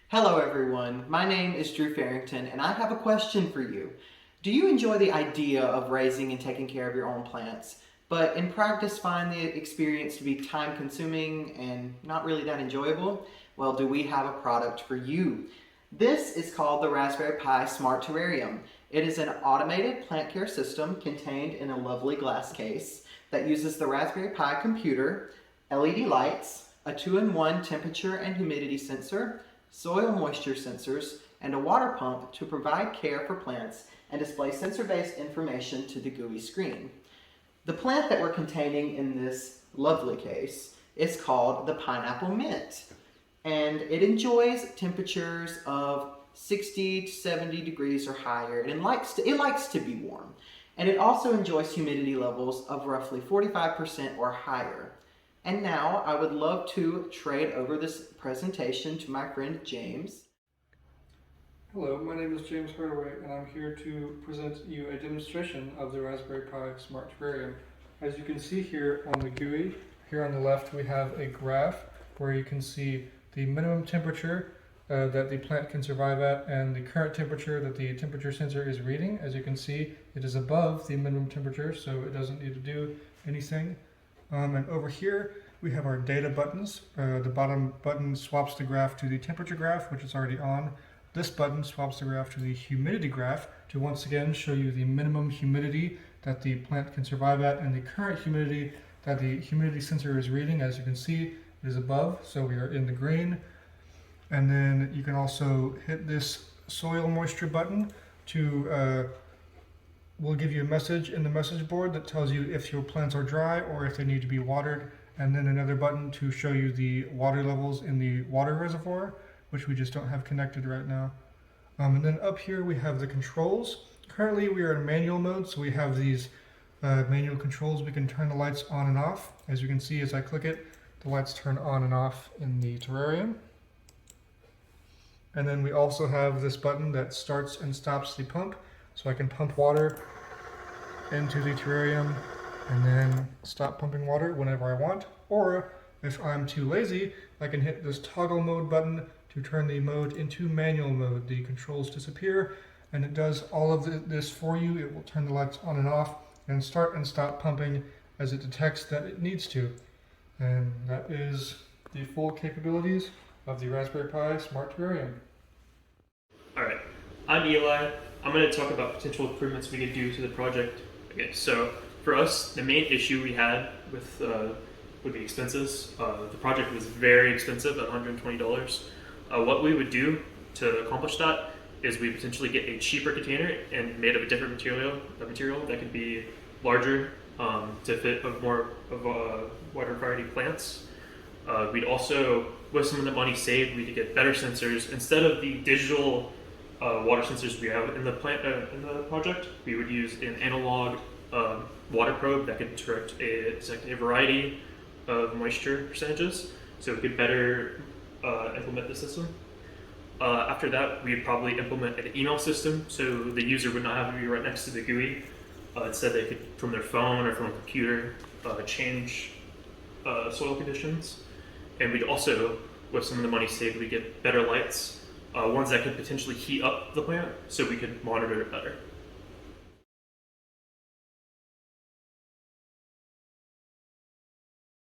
Hello everyone, my name is Drew Ferrington and I have a question for you. Do you enjoy the idea of raising and taking care of your own plants, but in practice find the experience to be time consuming and not really that enjoyable? Well, do we have a product for you? This is called the Raspberry Pi Smart Terrarium. It is an automated plant care system contained in a lovely glass case that uses the Raspberry Pi computer, LED lights, a 2-in-1 temperature and humidity sensor, soil moisture sensors, and a water pump to provide care for plants and display sensor-based information to the GUI screen. The plant that we're containing in this lovely case is called the Pineapple Mint, and it enjoys temperatures of 60 to 70 degrees or higher, and it likes to be warm. And it also enjoys humidity levels of roughly 45% or higher. And now I would love to trade over this presentation to my friend James. Hello, my name is James Hardaway and I'm here to present you a demonstration of the Raspberry Pi Smart Terrarium. As you can see here on the GUI, here on the left we have a graph where you can see the minimum temperature that the plant can survive at and the current temperature that the temperature sensor is reading. As you can see, it is above the minimum temperature, so it doesn't need to do anything. And over here we have our data buttons. The bottom button swaps the graph to the temperature graph, which is already on. This button swaps the graph to the humidity graph to once again show you the minimum humidity that the plant can survive at and the current humidity that the humidity sensor is reading. As you can see, it is above, so we are in the green. And then you can also hit this soil moisture button to will give you a message in the message board that tells you if your plants are dry or if they need to be watered, and then another button to show you the water levels in the water reservoir, which we just don't have connected right now. And then up here we have the controls. Currently we are in manual mode, so we have these manual controls. We can turn the lights on and off. As you can see, as I click it, the lights turn on and off in the terrarium. And then we also have this button that starts and stops the pump, so I can pump water into the terrarium and then stop pumping water whenever I want. Or if I'm too lazy, I can hit this toggle mode button to turn the mode into manual mode. The controls disappear and it does all of this for you. It will turn the lights on and off and start and stop pumping as it detects that it needs to. And that is the full capabilities of the Raspberry Pi Smart Terrarium. Alright, I'm Eli. I'm going to talk about potential improvements we could do to the project. Okay, so for us, the main issue we had with the expenses, the project was very expensive at $120. What we would do to accomplish that is we potentially get a cheaper container and made of a different material, that could be larger to fit more of a wider variety of plants. We'd also, with some of the money saved, we could get better sensors. Instead of the digital water sensors we have in the project, we would use an analog water probe that could detect a variety of moisture percentages, so we could better implement the system. After that, we'd probably implement an email system, so the user would not have to be right next to the GUI. Instead, they could, from their phone or from a computer, change soil conditions. And we'd also, with some of the money saved, we'd get better lights, ones that could potentially heat up the plant, so we could monitor it better.